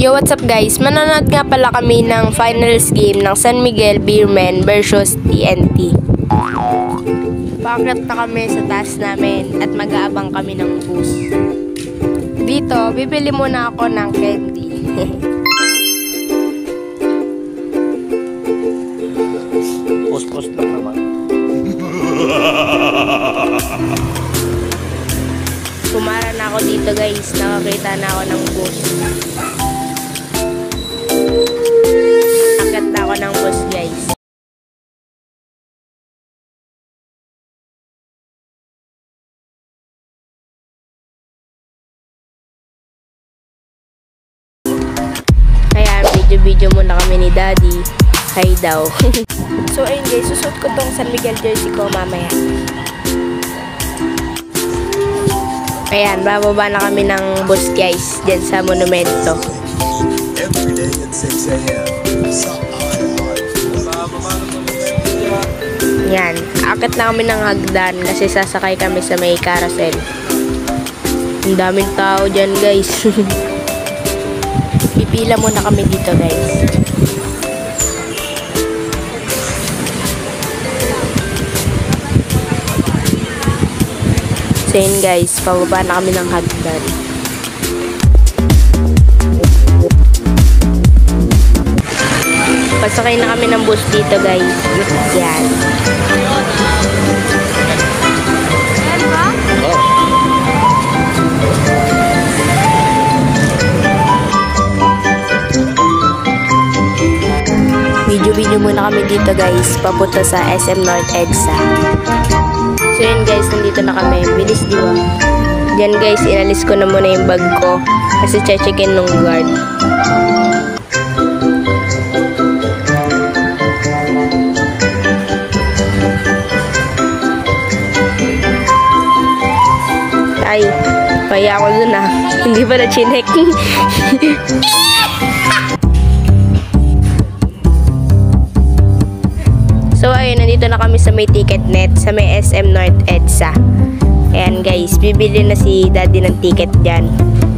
Yo, what's up guys? Manonood nga pala kami ng finals game ng San Miguel Beermen versus TNT. Paakyat na kami sa taas namin at mag-aabang kami ng bus. Dito, bibili muna ako ng candy. Post lang naman. Kumara na ako dito guys. Nakakita na ako ng bus. Akyat na ako ng bus guys. Kaya video muna kami ni Daddy. Hi daw. So ayun guys, susuot ko tong San Miguel jersey ko mamaya. Ayan, bababa na kami ng bus guys, dyan sa monumento. Yan, akit na kami ng hagdan kasi sasakay kami sa may carousel. Ang daming tao dyan guys. Pipila muna kami dito guys. So yun guys, pababa na kami ng hagdan. Pasakay na kami ng bus dito guys. Yan. Video muna kami dito guys, papunta sa SM North EDSA. So yun guys, nandito na kami. Bilis diba? Diyan guys, inalis ko na muna yung bag ko kasi che-checkin nung guard. Ay, paya ako dun ah. Hindi pa na-chinek. So ayun, nandito na kami sa may ticket net, sa may SM North EDSA. Ayan guys, bibili na si Daddy ng ticket dyan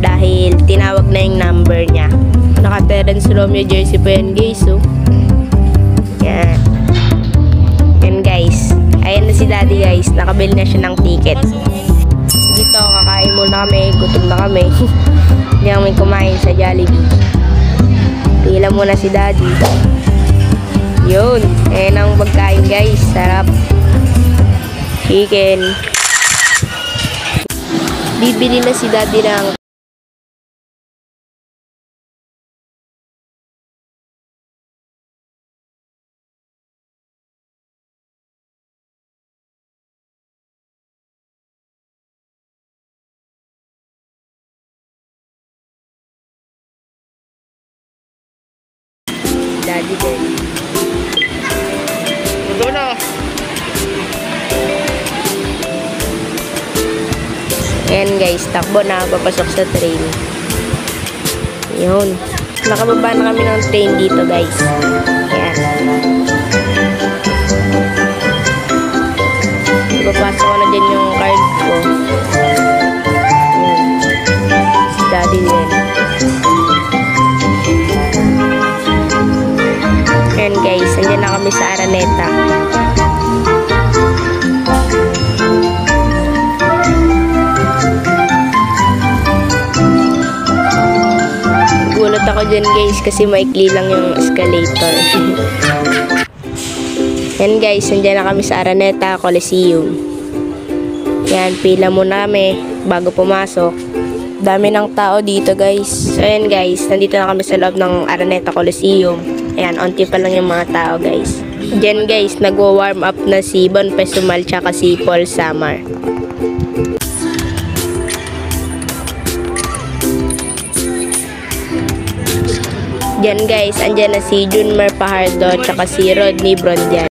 dahil tinawag na yung number niya. Naka-Terence Romeo jersey pa yan guys, oh. Yan. Yan guys. Ayan na si Daddy guys, nakabili na siya ng ticket. Dito, kakain muna kami, gutom na kami. Hindi kami kumain sa Jollibee. Pila muna si Daddy. Yun, ayan ang pagkain guys, sarap. Chicken. Bibili na si Daddy ng Daddy din. Ito na. Ayan guys, takbo na, papasok sa train. Yun. Nakababa na kami ng train dito guys. Ayan. Ipapasok ko na dyan yung card ko. Ayan. Si Daddy din. Ayan guys, andyan na kami sa Araneta. Gulat ako dyan guys kasi maikli lang yung escalator. Yan guys, andyan na kami sa Araneta Coliseum. Yan, pila muna kami bago pumasok. Dami ng tao dito guys. So yan guys, nandito na kami sa loob ng Araneta Coliseum. Ayan, onti pa lang yung mga tao guys. Diyan guys, nagwa-warm up na si Bon Pesumal tsaka si Paul Samar. Diyan guys, andyan na si Junmar Pajardo tsaka si Rodney Brondian.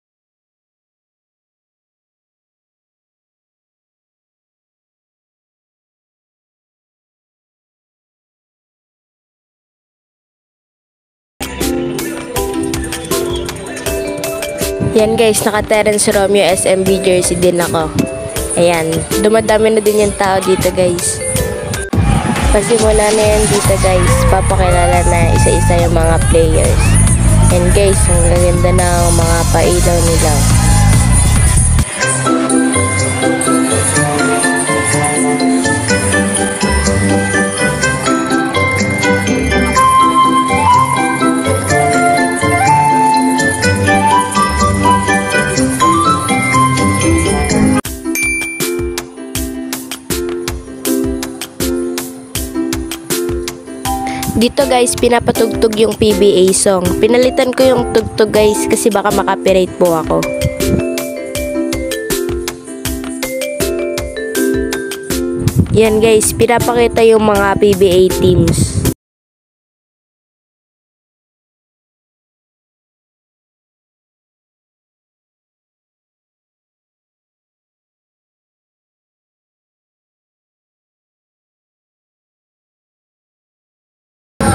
Yan guys, naka-Terence Romeo SMB jersey din ako. Ayan, dumadami na din yung tao dito guys. Pasimula na yan dito guys, papakilala na isa-isa yung mga players. And guys, ang gaganda ng mga pailaw nila. Dito guys, pinapatugtog yung PBA song. Pinalitan ko yung tugtog guys kasi baka makapirate po ako. Yan guys, pinapakita yung mga PBA teams.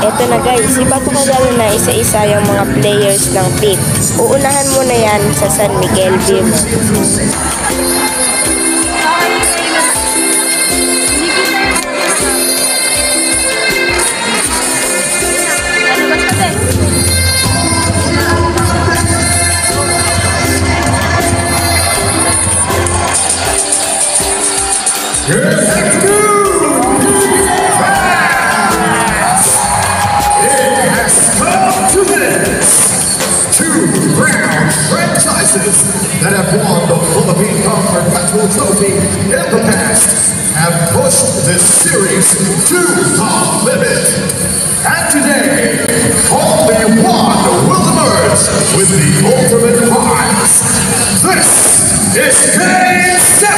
Eto na guys, ipapakilala na isa-isa yung mga players ng PIP. Uunahan muna yan sa San Miguel Beam. That have won the Philippine Cup Perpetual Trophy in the past have pushed this series to the limit. And today, only one will emerge with the ultimate prize. This is Game 7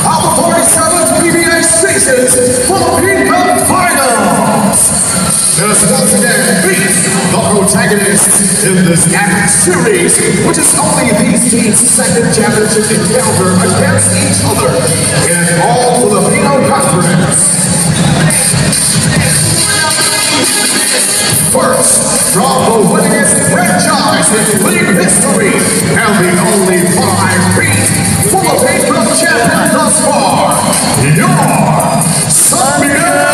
of the 47th PBA Seasons Philippine Cup Finals. Just once again, meet the protagonists in this epic series, which is only these teams' second championship encounter against each other in all Filipino conference. First, from the winningest franchise in league history, and the only 5-beat Philippine Cup champion thus far, your San Miguel.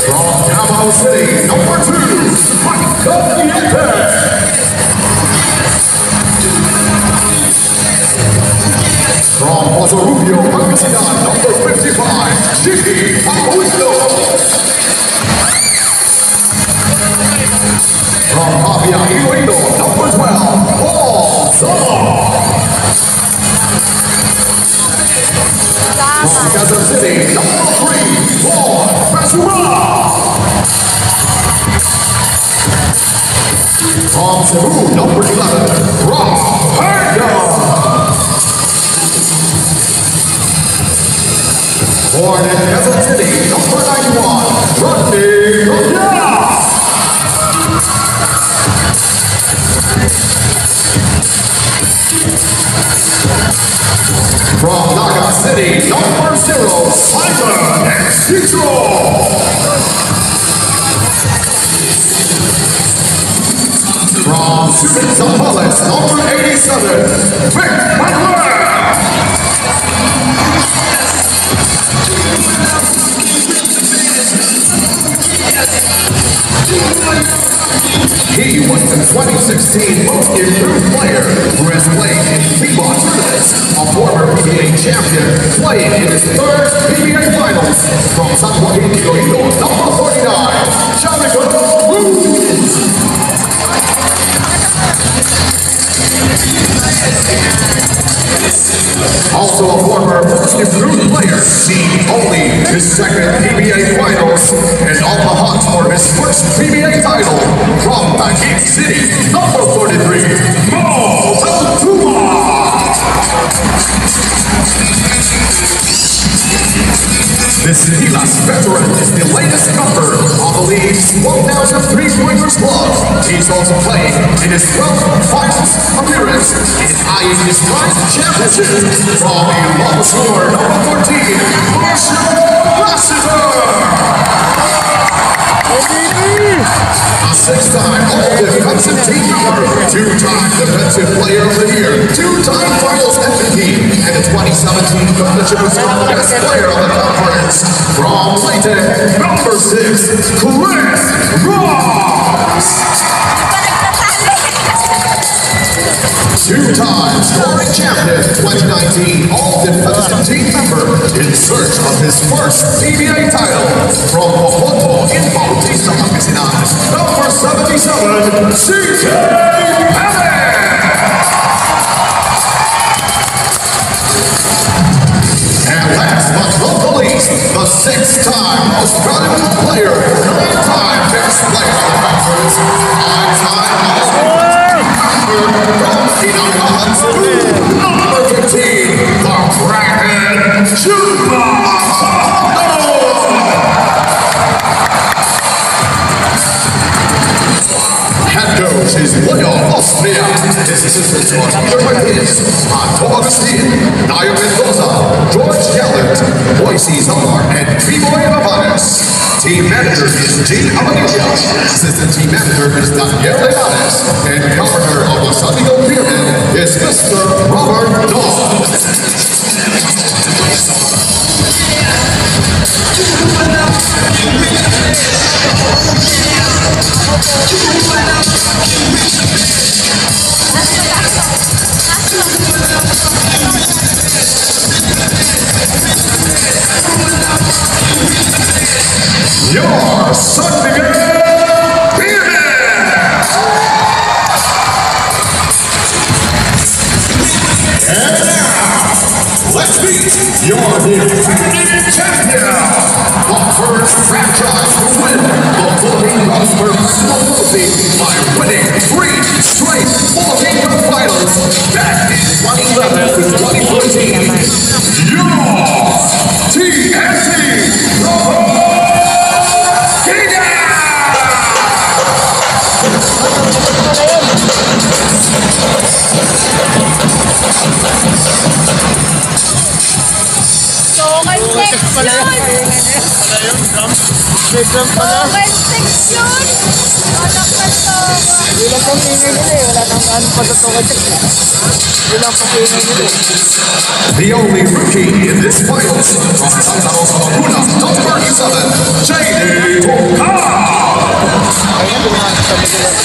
From Davao City, number 2, Mike Caliente. From Pozo Rubio, Pangasinan, number 55, Chicky Paulino. From Pavia, Iloilo, number 12, Paul Solo. From Quezon City, number 3, Paul Basura. From Cebu, number 11, Rob Herndon. Born in Quezon City, number 91, Rodney Rivera. From Naga City, number 0, Simon Exito. From Subic Zambales, number 87, Vic Manuel. He was the 2016 Most Improved Player who has played in FIBA tournaments, a former PBA champion, playing in his third PBA Finals. From San Joaquin, Iloilo, number 49, Jonathan Cruz. Also a former Most Improved Player, seen only his second PBA Finals, and on the hunt for his first PBA title. From Taguig City, number 43, Mo Tantuma. This Gilas veteran is the latest member of the league's 1,000 3-pointer defending his ninth championship from Ilocos Sur, number 14, Marshall Rossiter. A six-time All-Defensive Team member, two-time Defensive Player of the Year, two-time Finals MVP, and the 2017 Governorship Award Best Player of the Conference. From Clayton, number 6, Chris Ross. Two-time scoring champion, 2019 All-Defensive Team member, in search of his first PBA title. From Bohoto in Bautista, Pangasinan, number 77, CJ Pettit. And last but not the least, the six-time most valuable player, nine-time best player of the conference, five-time number 15, the Kraken, Juba Head coach is Leon Austria. His assistants are Peter Martinez, Anto Agustin, Nayo Mendoza, George Gallant, Boise Zamar, and Primoy Navanes. Team manager is G. Amalia. Assistant team manager is Daniel Leones. And governor of the San Diego Pyramid is Mr. Robert Dawn. Your San Miguel Pyramid! And now, let's meet your defending champion! The first franchise to win the Philippine Prosper Trophy by winning 3 straight Philippine Cup finals back in 2011 to 2014. Your TNT Open section! Anak na to! Ilang pang ingay nila eh. Wala nang ano patutukan siya. Ilang pang ingay nila eh. The only rookie in this finals from Santa Rosa, Laguna, number 7, J.D. Ayun, dumaan sa Miguel.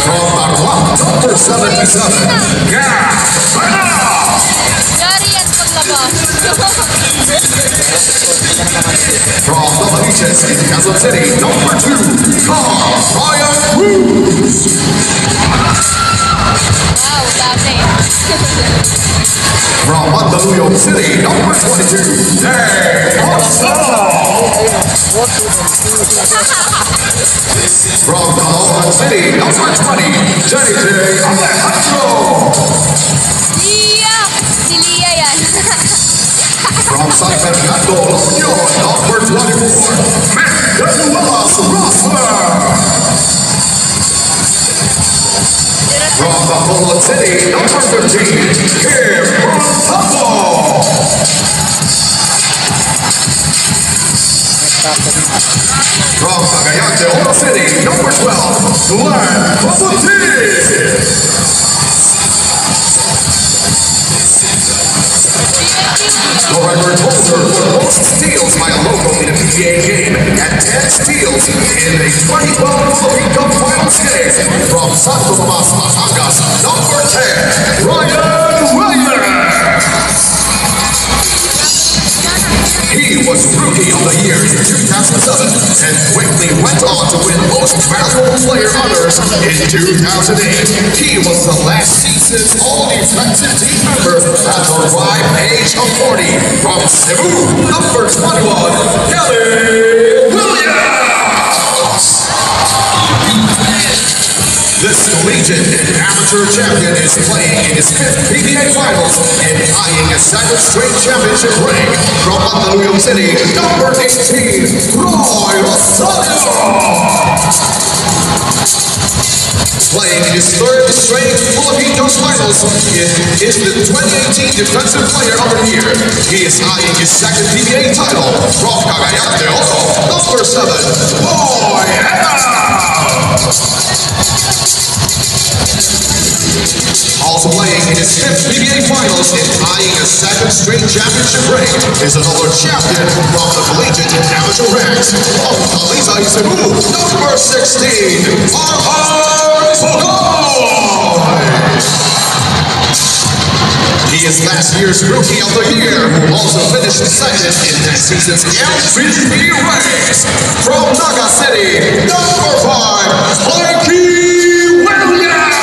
From Marwan, number 77, Gas. Yari yan paglabas. From the Baliches in Quezon City, number 2, Carl Ryan Cruz. Wow, dami. From Mandaluyong City, number 22, Dave Marcelo. From Caloocan City, number 20, JJ Alejandro. Lia! Si Lia yan. From San Fernando, La Union, number 24, Manuelas Rosser. From Bacolod City, number 13, Kim Montalvo. From Cagayan de Oro City, number 12, Glenn Cobutis. The record holder for the most steals by a local in a PGA game and 10 steals in a 2012 Philippine Cup Finals game. From Santo Tomas, Batangas, number 10, Ryan Williams. He was Rookie of the Year in 2007 and quickly went on to win Most Valuable Player honors in 2008. He was the last season's All-Defensive Team member at the ripe age of 40. From Cebu, number 21, Kelly Williams. This collegiate and amateur champion is playing in his 5th PBA Finals and eyeing a 2nd straight championship ring. From Mandaluyong City, number 18, Roy Rosario. Playing in his third straight Filipinos finals, it is the 2018 Defensive Player of the Year. He is eyeing his second PBA title from Cagayan de Oro, number 7, Boy Emma. Also playing in his fifth PBA finals and eyeing a second straight championship ring is another champion from the collegiate amateur ranks of Talisay, Cebu, number 16, Armand Pogoy. He is last year's Rookie of the Year, who also finished second in next season's MVP race. From Naga City, number 5, Mikey Williams.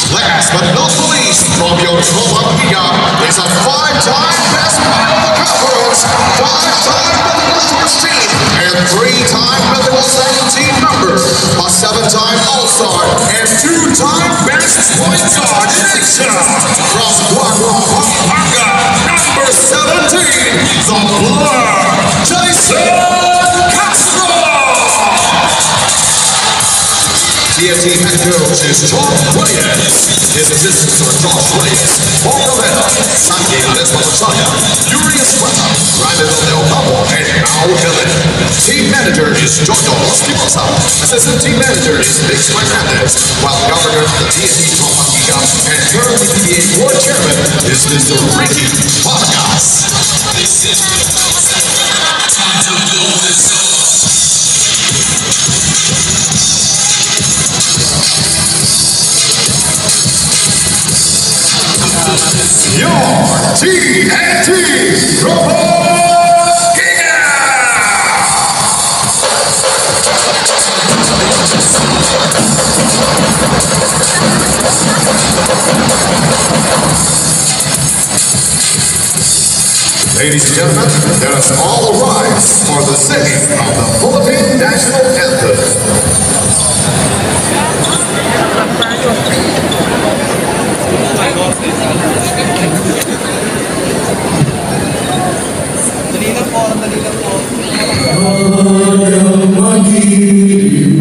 Last but not least, from Yokohama is a 5-time best man of the conference, 5-time medical first team, and 3-time medical second team member, a 7-time All-Star, and 2-time best point guard in Asia. From Guaguac, Pampanga, number 17, the Blur, Jason Castro. TFT head coach is John Reyes. His assistants are Josh Reyes, Paul Rivera, Sandy Alespa-Machaya, Yuri Estrella, Brandon Del Cabo, and Al Helen. Team manager is Jojo Espinosa. Assistant team manager is Nick Hernandez. While governor of the TFT Pampanga and currently PBA board chairman is Mr. Ricky Vargas. Time to build this up. Your TNT Robot Giga! Ladies and gentlemen, let us all rise for the singing of the Philippine National Anthem. Dali lang po, dali lang po. Hanggang mag-ibig,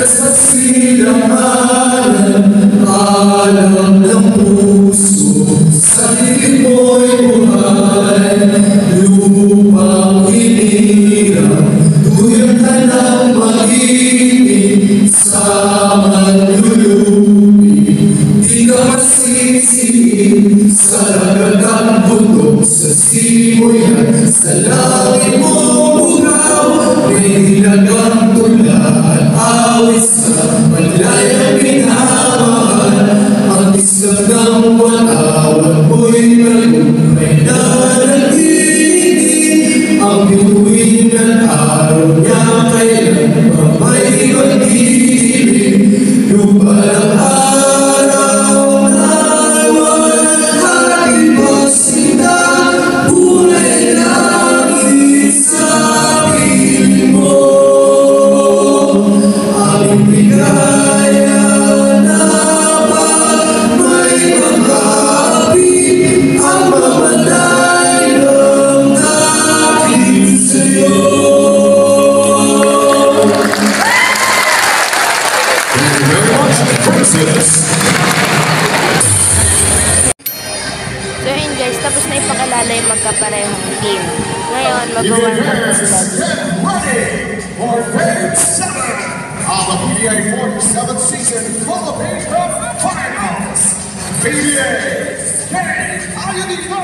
sa silanganan, alam ng puso, sa dilim mo'y buhay, lupang hinirang, tuyang ka ng mag-ibig, sa manlulubi, di ka masisingin, sa lagat bundok, sa simoyan, sa langit mo bugaw, may ilagang tulaan, awis sa malayang minamahal, ang isang ng watawan mo'y may nananginig, ang bituin ng araw niya kailan mamay magdidilim, lupa ng araw na walang hating masinda, buhay langit sa piling mo, aming bigaya na pag may mag-aapit, ang mamatay ng aking sa'yo. Thank you very much, Francis. So yun guys, tapos na ipakilala yung magkaparehong team. Ngayon, mag-warm up na sila dito. Ready for Game 7 of the PBA 47th season Philippine Cup Finals. PBA, game, how you go?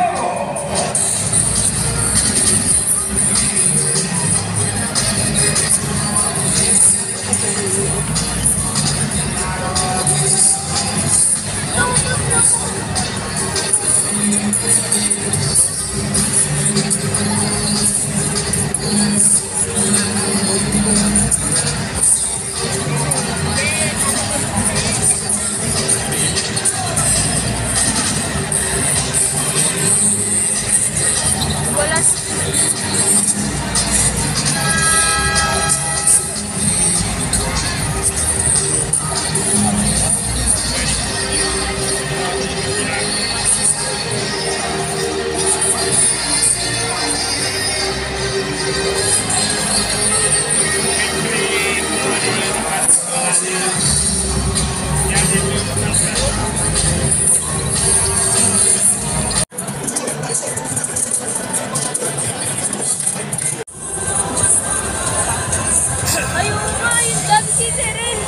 Ayun nga, yung dog si Cyril.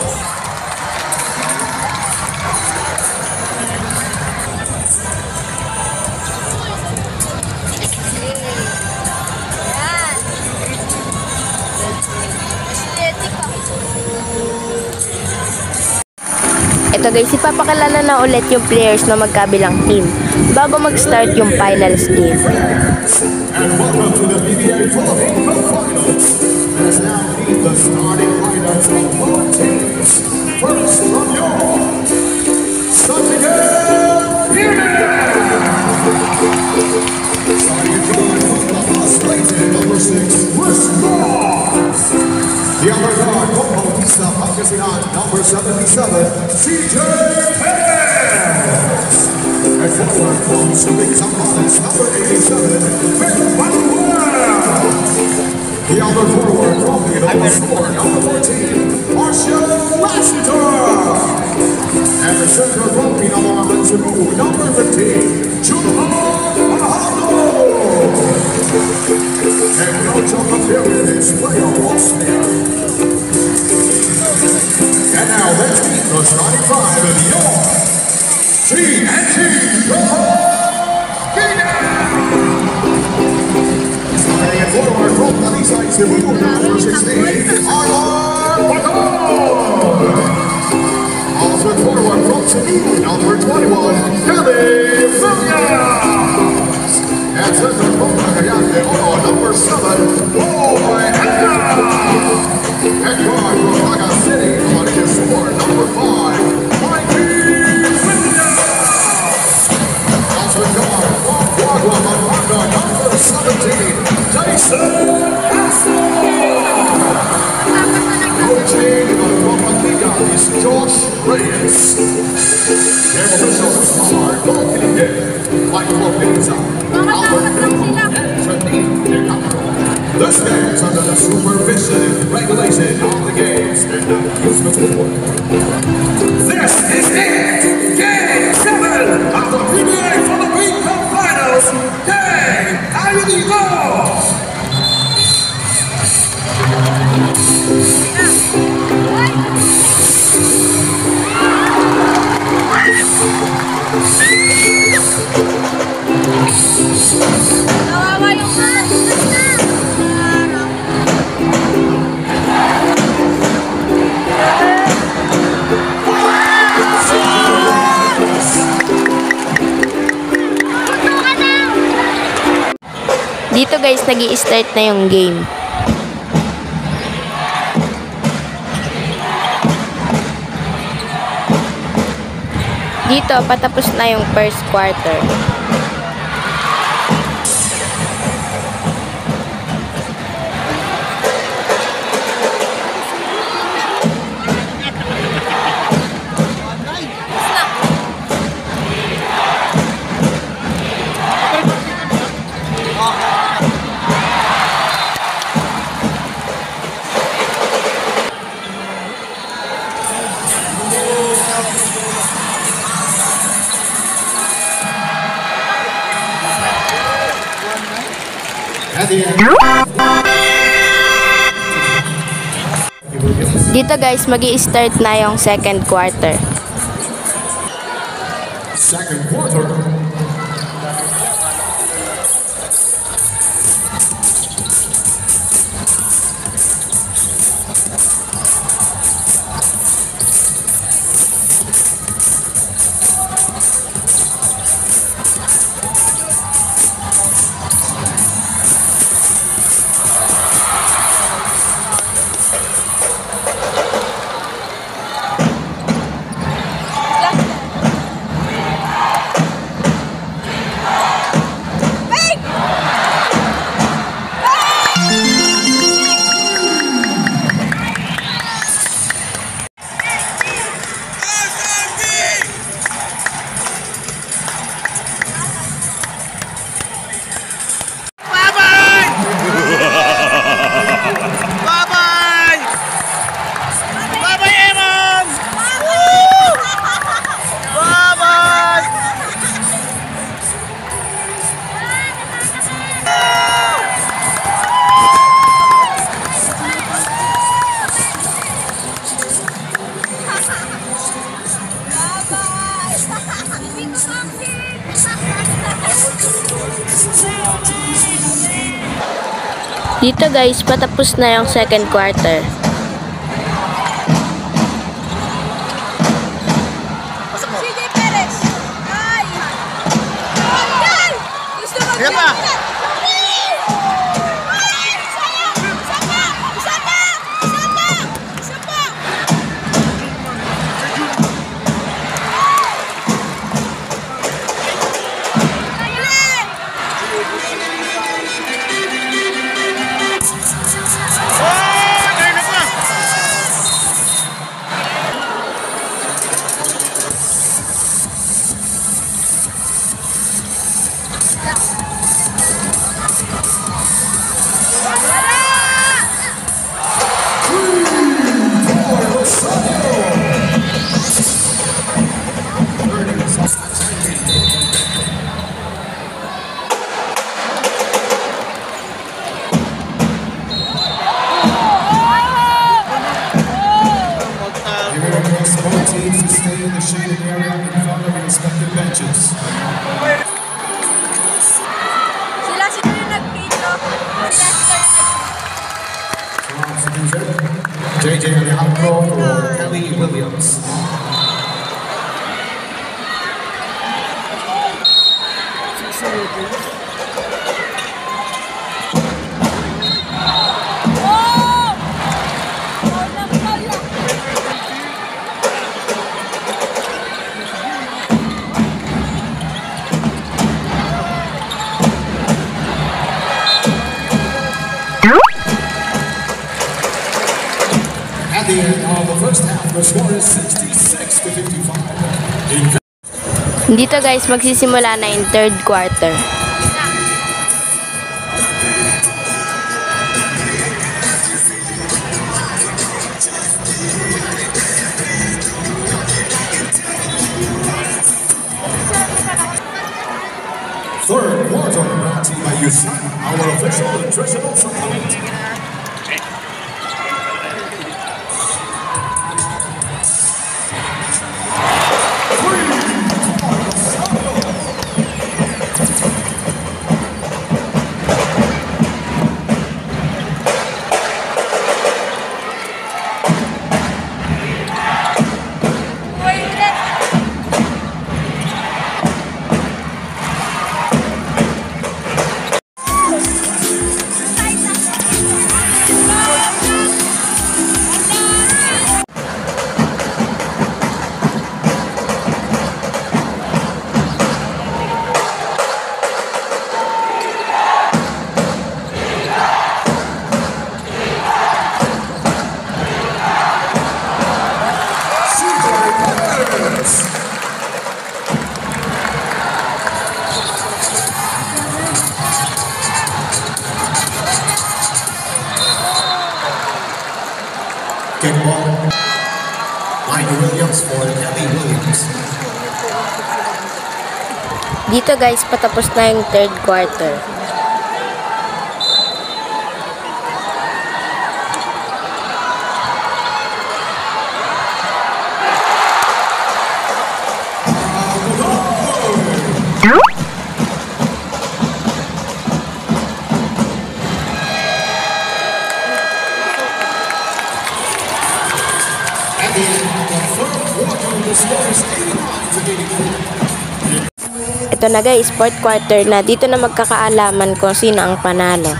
Yan. Aesthetic ako. Ito guys, ipapakilala na ulit yung players na magkabilang team bago mag-start yung finals game. And welcome to the PBA Philippine Cup Finals. Let's now meet the starting lineups of both teams. First from your Santiago Jimenez. Starting at guard from the Australian number 6, Chris Ross. The other guard from Bautista Pangasinan, number 77, CJ Perez. And forward from Subic Zambales, number 87, Ben Manuel. The other forward from the number 4, number 14, Marshall Lassiter. And the center from the number 2, number 15, Juan Alejandro. And coach of the period is Leo Smith. And now let's meet the starting five of your TNT starting at forward from Talisay, Cebu, number 16, Armar Pacon. Also forward from Cebu, number 21, Kelly Villas. And center from Cagayan de Oro, number 7, Boy Hanna. And guard from Naga City, Maria Sport, number 5, Mikey Williams. Also guard from Guagua, Pampanga, number 17, Jason Castro. Coaching from Mantiga is Josh Reyes. Their officials are Dorothy Hill, Michael Pinza, Albert Pinto, and Janine De Castro. This game is under the supervision and regulation of the games in the Houston Sport. This is it! Game 7 of the PBA Philippine Cup Finals. Game, how do you go? Nawawa yung man. Dito guys, nag-i-start na yung game. Dito, patapos na yung first quarter. At the end. Dito guys, magi-start na yung second quarter. Second quarter. Dito guys, patapos na yung second quarter. CJ Perez. Ay! Ay! Gusto mo Kaya pa! Both teams to stay in the shaded area in front of your respective benches. Sila yung nag-video. JJ Alejandro or Kelly Williams. At the end of the first half, the score is 66-55. Dito guys, magsisimula na yung third quarter. Third quarter brought to you by USANA, our official nutritional supplement. Kick ball. Mike Williams for Kelly Williams. Dito guys, patapos na yung third quarter. At the end of the third quarter, the score is 89-84. Ito na guys, fourth quarter na. Dito na magkakaalaman kung sino ang panalo.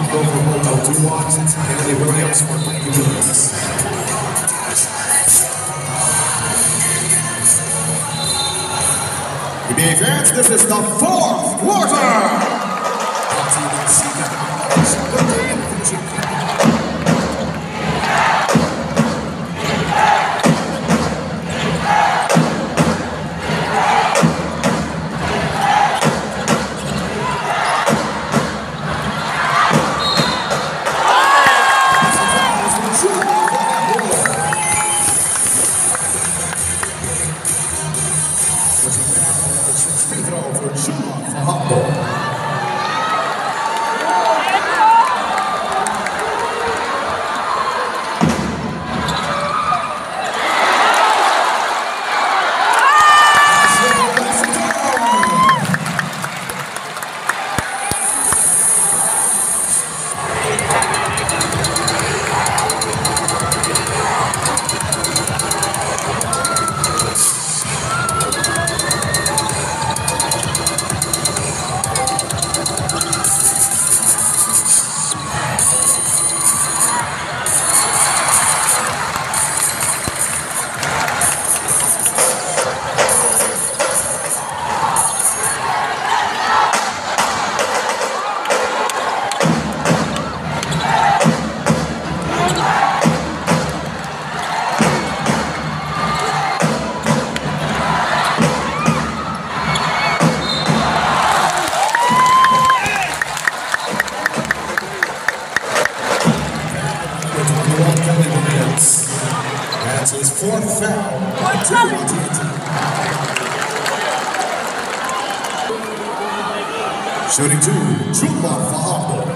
Go for Moto, 2 walks, Kelly Williams for Mike Williams. The advance, this is the fourth quarter. Free throw for Chuma for Humboldt. Shooting two, Jumar Fajardo.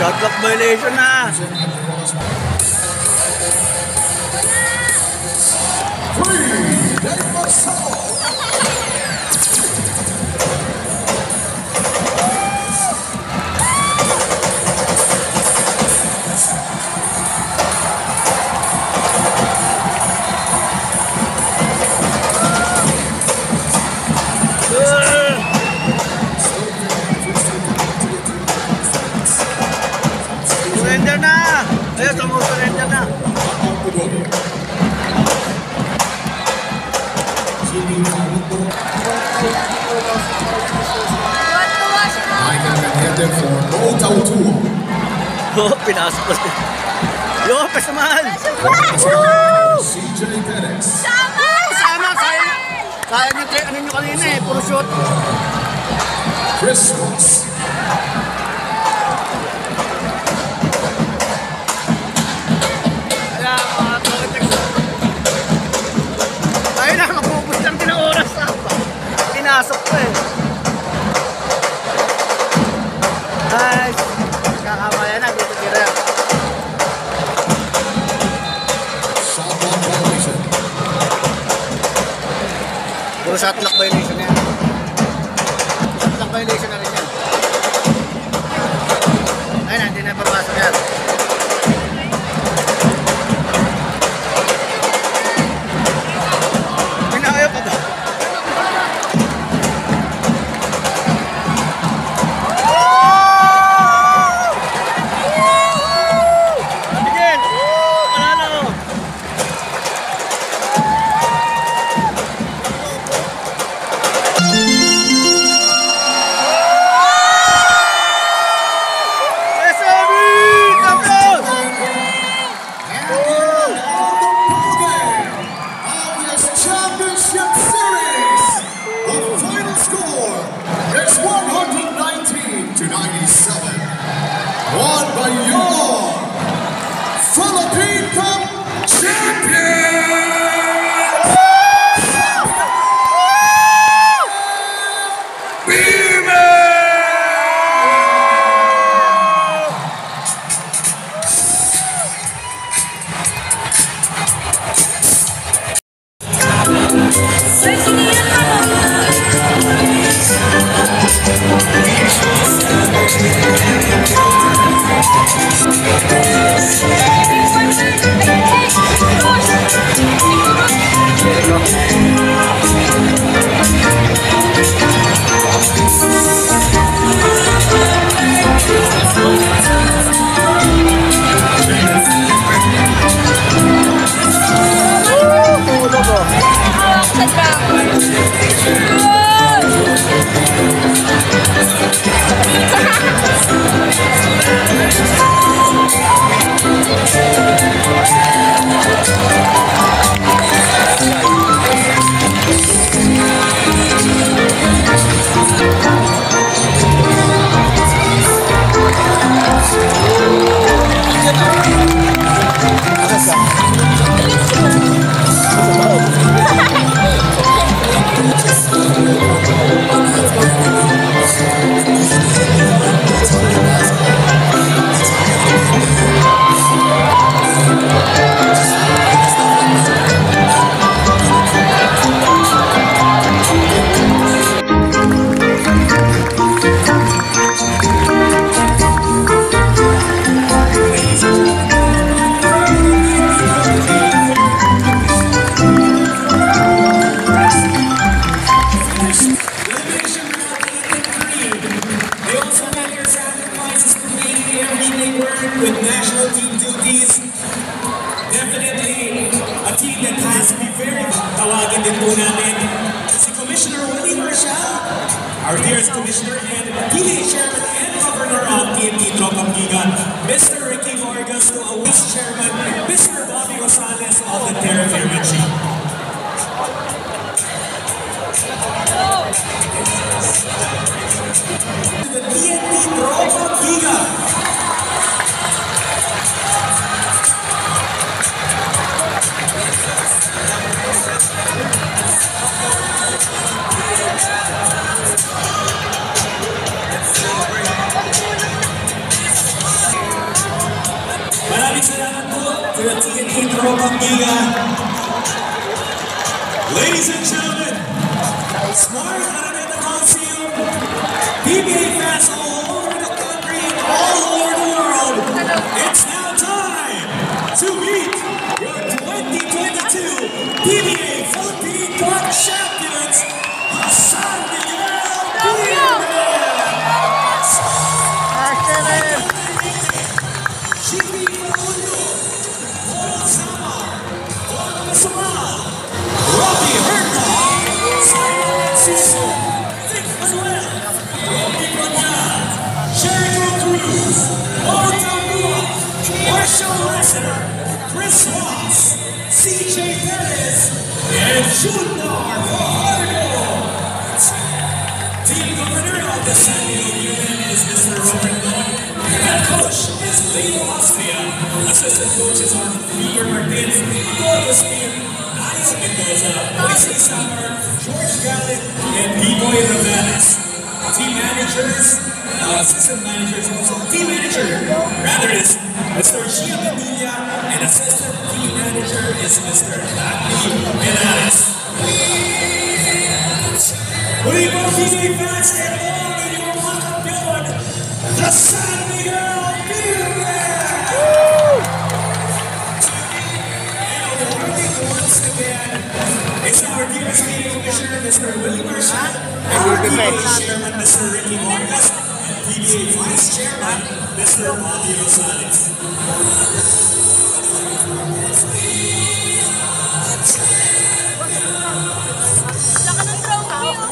Shot clock violation na. Surrender na. Ayun, sumusurrender na. Tuwa-tuwa siya. I got a header for Old Autua. Oo, pinasok ko. Yo, pasamahan. CJ Perez. Sama! Sama, sayang. Sayang yung ano nyo kanina eh, puro shoot. Chris Ross. Kaya, mga trotex. Ayun na, mapupus lang din ang oras na. Pinasok ko eh. Ay, kakamaya na, dito tira. Shot clock violation. Puro shot clock violation na yan. Shot clock violation na rin yan. Ayun na, hindi na papasok yan. Pinakayo pa ba? Miguel! Panalo! SME! Kampiyon! And here are the pregame of this championship series. The final score is 119 to 97. Won by your Philippine Cup champions! Ay, sinihan ka mo. Tulog oh. Sa ground. They also had their sacrifices to make everything work with national team duties. Definitely a team that has to be very tawagin din po namin si Commissioner Willie Marshall, our dearest Commissioner and PTA Chairman and Governor of PNP Tropang Giga, Mr. Ricky Vargas, to a Vice Chairman, Mr. Bobby Rosales of the Terra Firma Chief. The PNP Tropang Giga. Maraming salamat po to the TNT Tropang Giga. Ladies and gentlemen, Smart Araneta Coliseum, PBA fans all over the country and all over the world, it's now time to meet your 2022 PBA Philippine Cup champions, Hassan Miguel Bienvenidos. Chiqui Facundo Enforcer, Chris Ross, CJ Perez, and Junior Fajardo. Team Governor of the San Diego Union is Mr. Robert Don. Head coach is Leo Austria. Assistant coaches are Peter Martinez, Gordo Spear, Niles Mendoza, Wesley Summer, George Gallant, and B-Boy Ravenes. Team managers, assistant managers also. Team manager, rather, is Mr. Gia Medina, and assistant team manager is Mr. Anthony Menares. We will be fans and all in your welcome the San Miguel Beermen! And awarding once again is our dearest meeting commissioner, Mr. Willie Marshall, and our PBA chairman, Mr. Ricky Vargas, and PBA vice chairman, Mr. Bobby Rosales. Laka ng trophy, oh.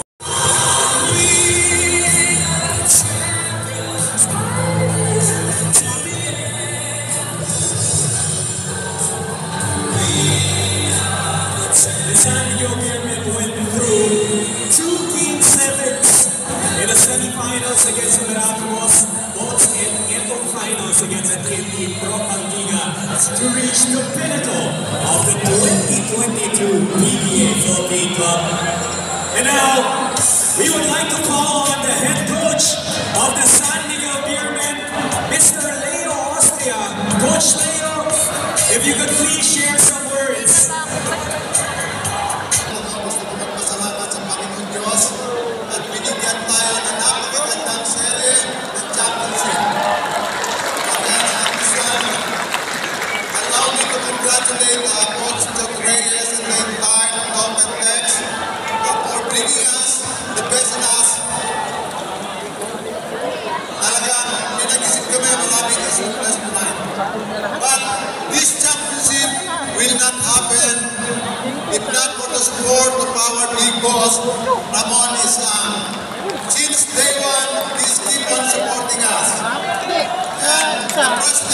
The San Diego Beermen went through 2 game sevens in the semifinals against Veracruz, both in Eton finals against the Team Pro Liga to reach the pinnacle of the 2022 PBA Philippine Cup. And now, we would like to call on the head coach of the San Diego Beermen, Mr. Leo Austria. Coach Leo, if you could please share some words. Gusto ko magpasalamat sa Panginoon Diyos at binigyan tayo ng napakagandang serye ng championship. Again, allow me to congratulate Coach Chuck Reyes and the entire Government Tex for bringing us the best in us. Talagang pinag-isip kami maraming sleepless night. But this championship will not happen if not for the support of our big boss, Ramon Islam. Since day one, he's keep on supporting us. And the president